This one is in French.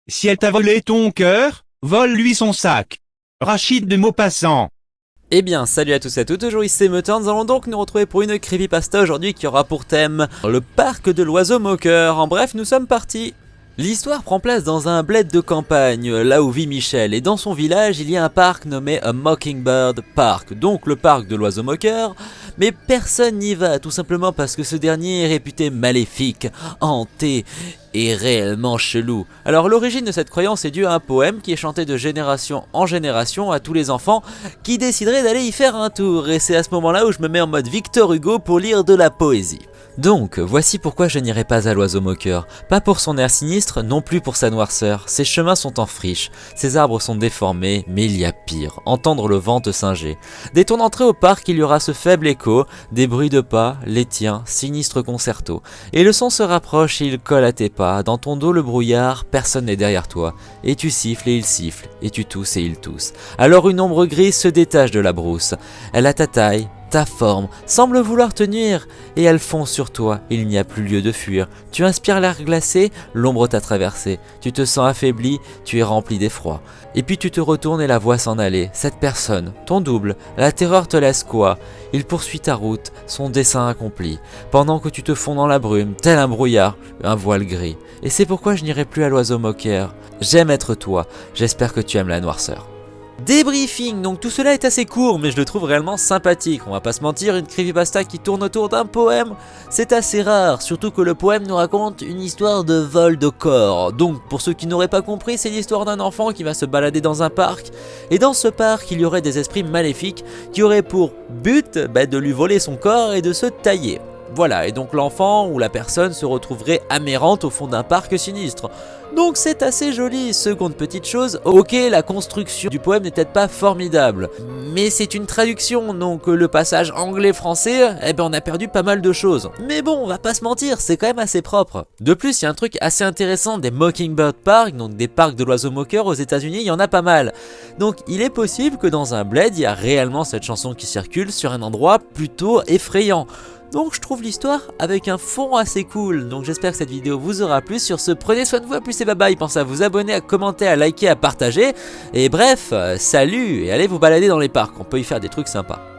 Si elle t'a volé ton cœur, vole-lui son sac. Rachid de Maupassant. Eh bien, salut à tous et à toutes, aujourd'hui c'est Meutin, nous allons donc nous retrouver pour une creepypasta aujourd'hui qui aura pour thème le parc de l'oiseau moqueur. En bref, nous sommes partis. L'histoire prend place dans un bled de campagne, là où vit Michel, et dans son village il y a un parc nommé A Mockingbird Park, donc le parc de l'oiseau moqueur, mais personne n'y va, tout simplement parce que ce dernier est réputé maléfique, hanté et réellement chelou. Alors l'origine de cette croyance est due à un poème qui est chanté de génération en génération à tous les enfants qui décideraient d'aller y faire un tour, et c'est à ce moment-là où je me mets en mode Victor Hugo pour lire de la poésie. Donc, voici pourquoi je n'irai pas à l'oiseau moqueur. Pas pour son air sinistre, non plus pour sa noirceur. Ses chemins sont en friche, ses arbres sont déformés, mais il y a pire, entendre le vent te singer. Dès ton entrée au parc, il y aura ce faible écho, des bruits de pas, les tiens, sinistre concerto. Et le son se rapproche et il colle à tes pas, dans ton dos le brouillard, personne n'est derrière toi. Et tu siffles et il siffle, et tu tousses et il tousse. Alors une ombre grise se détache de la brousse. Elle a ta taille, ta forme, semble vouloir te nuire, et elle fond sur toi, il n'y a plus lieu de fuir. Tu inspires l'air glacé, l'ombre t'a traversé, tu te sens affaibli, tu es rempli d'effroi. Et puis tu te retournes et la vois s'en aller, cette personne, ton double, la terreur te laisse quoi? Il poursuit ta route, son dessein accompli, pendant que tu te fonds dans la brume, tel un brouillard, un voile gris. Et c'est pourquoi je n'irai plus à l'oiseau moqueur. J'aime être toi, j'espère que tu aimes la noirceur. Débriefing, donc tout cela est assez court mais je le trouve réellement sympathique, on va pas se mentir, une creepypasta qui tourne autour d'un poème, c'est assez rare, surtout que le poème nous raconte une histoire de vol de corps. Donc pour ceux qui n'auraient pas compris, c'est l'histoire d'un enfant qui va se balader dans un parc, et dans ce parc il y aurait des esprits maléfiques qui auraient pour but de lui voler son corps et de se tailler. Voilà, et donc l'enfant ou la personne se retrouverait amérante au fond d'un parc sinistre. Donc c'est assez joli. Seconde petite chose, ok, la construction du poème n'est peut-être pas formidable, mais c'est une traduction, donc le passage anglais-français, on a perdu pas mal de choses. Mais bon, on va pas se mentir, c'est quand même assez propre. De plus, il y a un truc assez intéressant des Mockingbird Park, donc des parcs de l'oiseau moqueur aux États-Unis, il y en a pas mal. Donc il est possible que dans un bled, il y a réellement cette chanson qui circule sur un endroit plutôt effrayant. Donc je trouve l'histoire avec un fond assez cool. Donc j'espère que cette vidéo vous aura plu. Sur ce, prenez soin de vous, à plus et bye bye. Pensez à vous abonner, à commenter, à liker, à partager. Et bref, salut et allez vous balader dans les parcs, on peut y faire des trucs sympas.